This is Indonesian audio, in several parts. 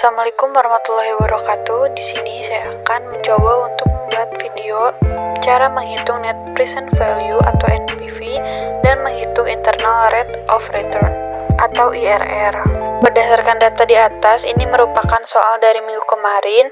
Assalamualaikum warahmatullahi wabarakatuh. Di sini saya akan mencoba untuk membuat video cara menghitung net present value atau NPV dan menghitung internal rate of return atau IRR. Berdasarkan data di atas, ini merupakan soal dari minggu kemarin,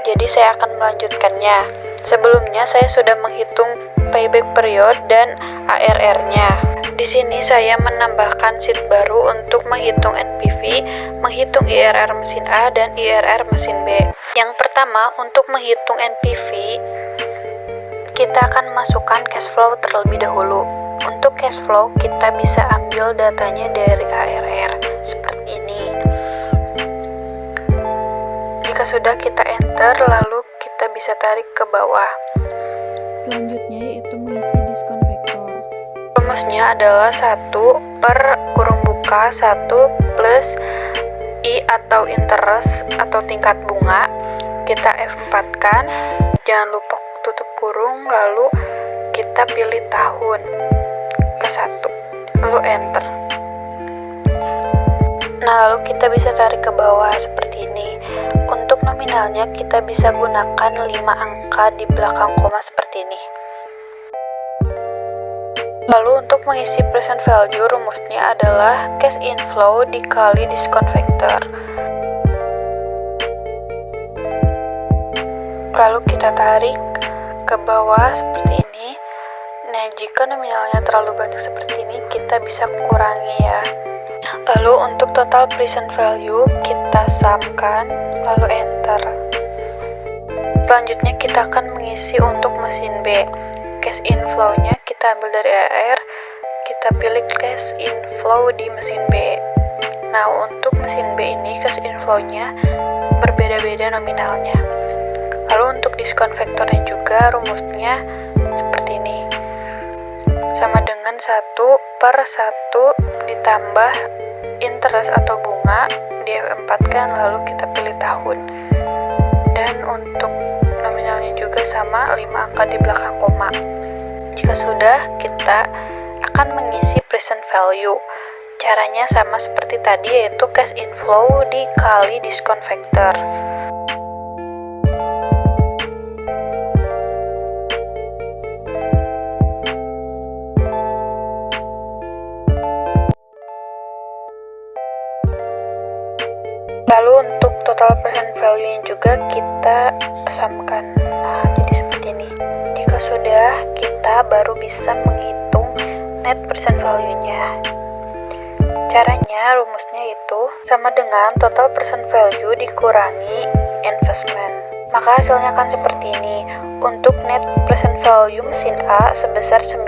jadi saya akan melanjutkannya. Sebelumnya saya sudah menghitung payback period dan ARR-nya. Di sini saya menambahkan sheet baru untuk menghitung NPV, menghitung IRR mesin A dan IRR mesin B. Yang pertama, untuk menghitung NPV, kita akan masukkan cash flow terlebih dahulu. Untuk cash flow, kita bisa ambil datanya dari ARR, seperti ini. Jika sudah kita enter, lalu kita bisa tarik ke bawah. Selanjutnya yaitu mengisi diskon vektor. Rumusnya adalah 1 per kurung buka 1 plus I atau interest atau tingkat bunga. Kita F4 kan, jangan lupa tutup kurung, lalu kita pilih tahun ke 1, lalu enter. Nah, lalu kita bisa tarik ke bawah seperti ini. Untuk nominalnya kita bisa gunakan 5 angka di belakang koma seperti ini. Lalu untuk mengisi present value, rumusnya adalah cash inflow dikali diskon vektor. Lalu kita tarik ke bawah seperti ini. Nah, jika nominalnya terlalu banyak seperti ini, kita bisa kurangi ya. Lalu untuk total present value, kita sumkan, lalu enter. Selanjutnya kita akan mengisi untuk mesin B. Cash inflow-nya kita ambil dari AR, kita pilih cash inflow di mesin B. Nah, untuk mesin B ini cash inflow-nya berbeda-beda nominalnya. Lalu untuk diskon vektornya juga rumusnya seperti ini. Sama dengan 1 per 1 ditambah interest atau bunga, di F4 kan, lalu kita pilih tahun. Dan untuk nominalnya juga sama, 5 angka di belakang koma. Jika sudah, kita akan mengisi present value. Caranya sama seperti tadi, yaitu cash inflow dikali diskon vektor. Lalu untuk total present value-nya juga kita samakan. Nah, jadi seperti ini. Jika sudah, kita baru bisa menghitung net present value-nya. Caranya, rumusnya itu sama dengan total present value dikurangi investment. Maka hasilnya akan seperti ini. Untuk net present value mesin A sebesar 19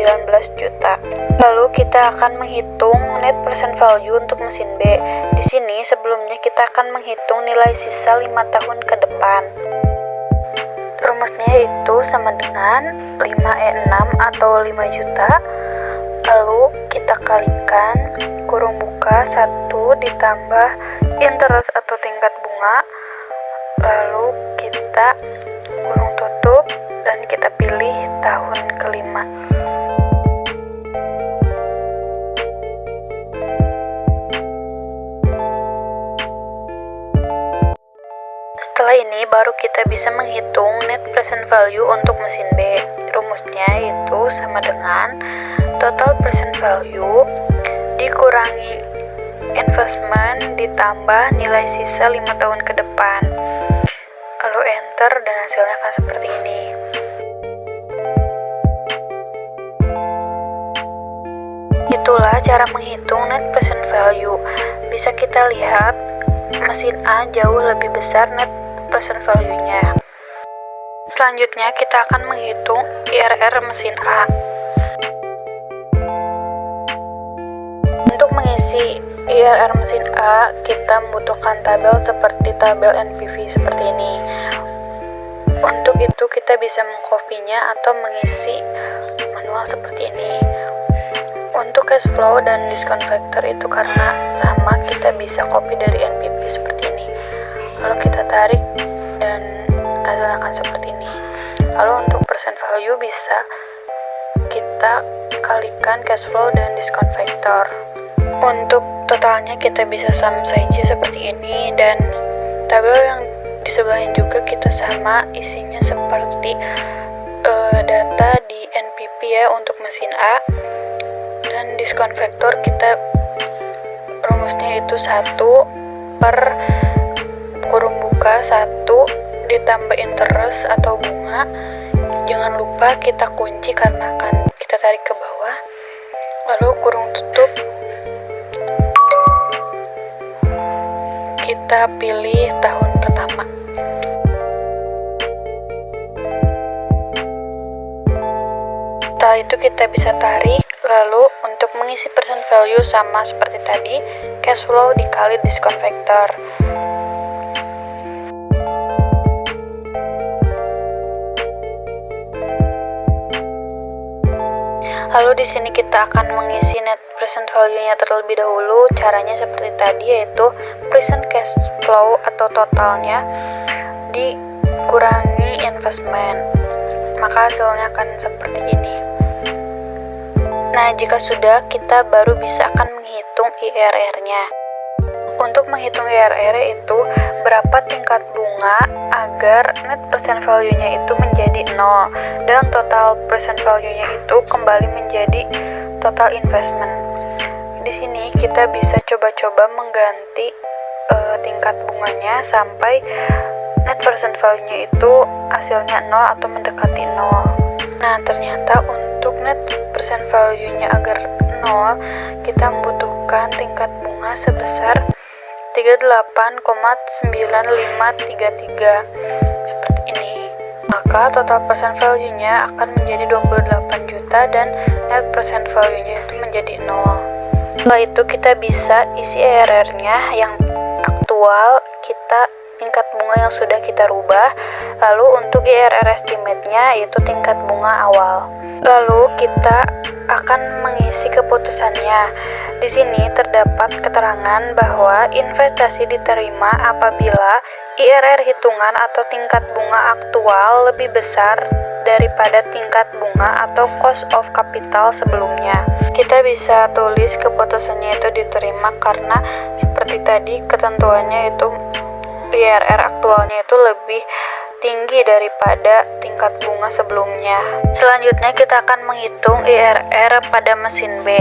juta. Lalu kita akan menghitung net present value untuk mesin B. Di sini sebelumnya kita akan menghitung nilai sisa 5 tahun ke depan. Rumusnya itu sama dengan 5E6 atau 5 juta. Lalu kita kalikan kurung buka 1 ditambah interest atau tingkat bunga. Lalu kita kurung tutup dan kita pilih tahun kelima. Setelah ini baru kita bisa menghitung net present value untuk mesin B. Rumusnya itu sama dengan total present value dikurangi investment ditambah nilai sisa 5 tahun ke depan. Lalu enter dan hasilnya akan seperti ini. Itulah cara menghitung net present value. Bisa kita lihat mesin A jauh lebih besar net present value-nya. Selanjutnya kita akan menghitung IRR mesin A. Untuk mengisi IRR mesin A, kita membutuhkan tabel seperti tabel NPV seperti ini. Untuk itu kita bisa mengkopinya atau mengisi manual seperti ini. Untuk cash flow dan diskon vektor itu karena sama, kita bisa copy dari NPV seperti ini. Lalu kita tarik dan hasilnya akan seperti ini. Lalu untuk present value bisa kita kalikan cash flow dan diskon vektor. Untuk totalnya kita bisa sum saja seperti ini, dan Tabel yang di sebelahnya juga kita sama isinya seperti data di NPV ya untuk mesin A, dan diskon vektor kita rumusnya itu 1 per kurung buka 1 ditambah interest atau bunga. Jangan lupa kita kunci karena akan kita tarik ke bawah, lalu kurung tutup, kita pilih tahun pertama. Setelah itu kita bisa tarik. Lalu untuk mengisi present value sama seperti tadi, cash flow dikali diskon vektor. Lalu di sini kita akan mengisi net present value-nya terlebih dahulu. Caranya seperti tadi, yaitu present cash flow atau totalnya dikurangi investment. Maka hasilnya akan seperti ini. Nah, jika sudah, kita baru bisa akan menghitung IRR-nya. Untuk menghitung IRR itu berapa tingkat bunga agar net present value-nya itu menjadi 0 dan total present value-nya itu kembali menjadi total investment. Di sini kita bisa coba-coba mengganti tingkat bunganya sampai net present value-nya itu hasilnya 0 atau mendekati 0. Nah, ternyata untuk net present value-nya agar 0, kita membutuhkan tingkat bunga sebesar 38,9533 seperti ini. Maka total present value-nya akan menjadi 28 juta dan net present value-nya itu menjadi 0. Setelah itu kita bisa isi IRR-nya yang aktual, kita tingkat bunga yang sudah kita rubah. Lalu untuk IRR estimate-nya yaitu tingkat bunga awal. Lalu kita akan mengisi keputusannya. Di sini terdapat keterangan bahwa investasi diterima apabila IRR hitungan atau tingkat bunga aktual lebih besar daripada tingkat bunga atau cost of capital sebelumnya. Kita bisa tulis keputusannya itu diterima karena seperti tadi ketentuannya itu IRR aktualnya itu lebih tinggi daripada tingkat bunga sebelumnya. Selanjutnya kita akan menghitung IRR pada mesin B.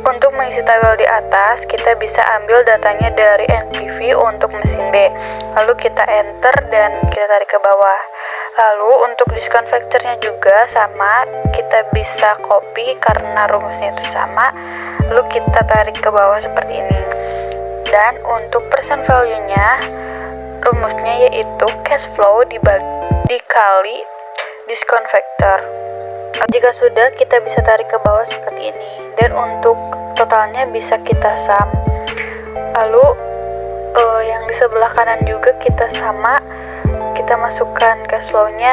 Untuk mengisi tabel di atas, kita bisa ambil datanya dari NPV untuk mesin B. Lalu kita enter dan kita tarik ke bawah. Lalu untuk diskon vektornya juga sama, kita bisa copy karena rumusnya itu sama. Lalu kita tarik ke bawah seperti ini. Dan untuk present value-nya, rumusnya yaitu cash flow dikali diskon vektor. Jika sudah, kita bisa tarik ke bawah seperti ini. Dan untuk totalnya bisa kita sum. Lalu yang di sebelah kanan juga kita sama. Kita masukkan cash flow-nya.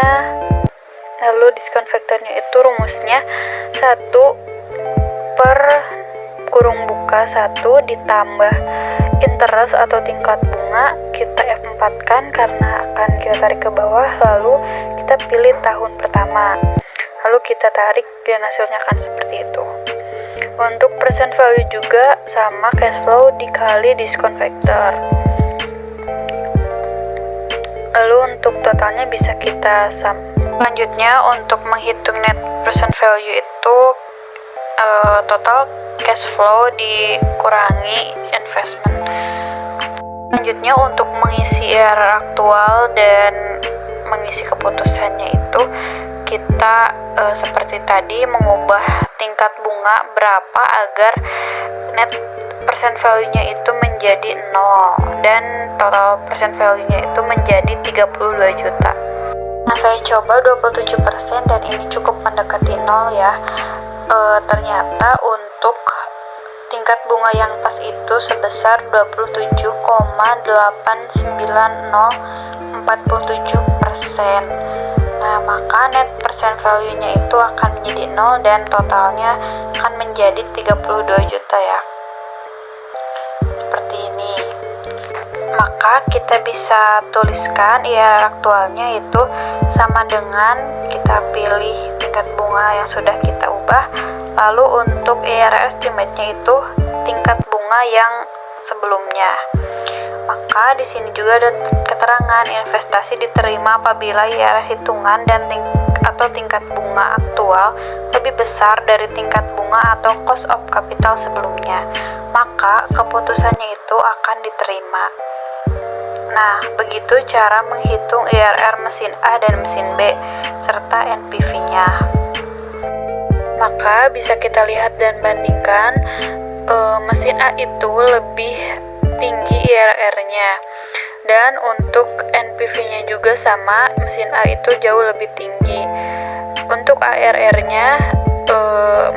Lalu diskon vektornya itu rumusnya 1 per kurung buka 1 ditambah interest atau tingkat bunga, kita F4 kan karena akan kita tarik ke bawah. Lalu kita pilih tahun pertama, lalu kita tarik dan hasilnya akan seperti itu. Untuk present value juga sama, cash flow dikali diskon vektor. Lalu untuk totalnya bisa kita sum. Selanjutnya untuk menghitung net present value itu total cash flow dikurangi investment. Selanjutnya untuk mengisi IRR aktual dan mengisi keputusannya itu kita seperti tadi mengubah tingkat bunga berapa agar net present value-nya itu menjadi 0 dan total present value-nya itu menjadi 32 juta. Nah, saya coba 27% dan ini cukup mendekati 0 ya. Ternyata untuk tingkat bunga yang pas itu sebesar 27,8947%. Nah, maka net present value-nya itu akan menjadi 0 dan totalnya akan menjadi 32 juta ya. Seperti ini. Maka kita bisa tuliskan IRR aktualnya itu sama dengan kita pilih tingkat bunga yang sudah kita ubah. Lalu untuk IRR estimate-nya itu tingkat bunga yang sebelumnya. Maka di sini juga ada keterangan investasi diterima apabila IRR hitungan dan tingkat bunga aktual lebih besar dari tingkat bunga atau cost of capital sebelumnya. Maka keputusannya itu akan diterima. Nah, begitu cara menghitung IRR mesin A dan mesin B serta NPV-nya. Maka bisa kita lihat dan bandingkan mesin A itu lebih tinggi IRR-nya, dan untuk NPV-nya juga sama, mesin A itu jauh lebih tinggi. Untuk ARR-nya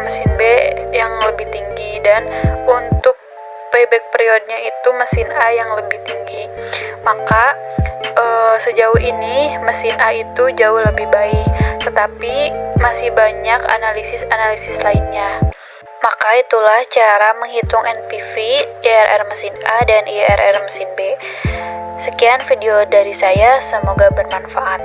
mesin B yang lebih tinggi, dan untuk payback periodnya itu mesin A yang lebih tinggi. Maka sejauh ini mesin A itu jauh lebih baik, tetapi masih banyak analisis lainnya. Maka itulah cara menghitung NPV, IRR mesin A dan IRR mesin B. Sekian video dari saya, semoga bermanfaat.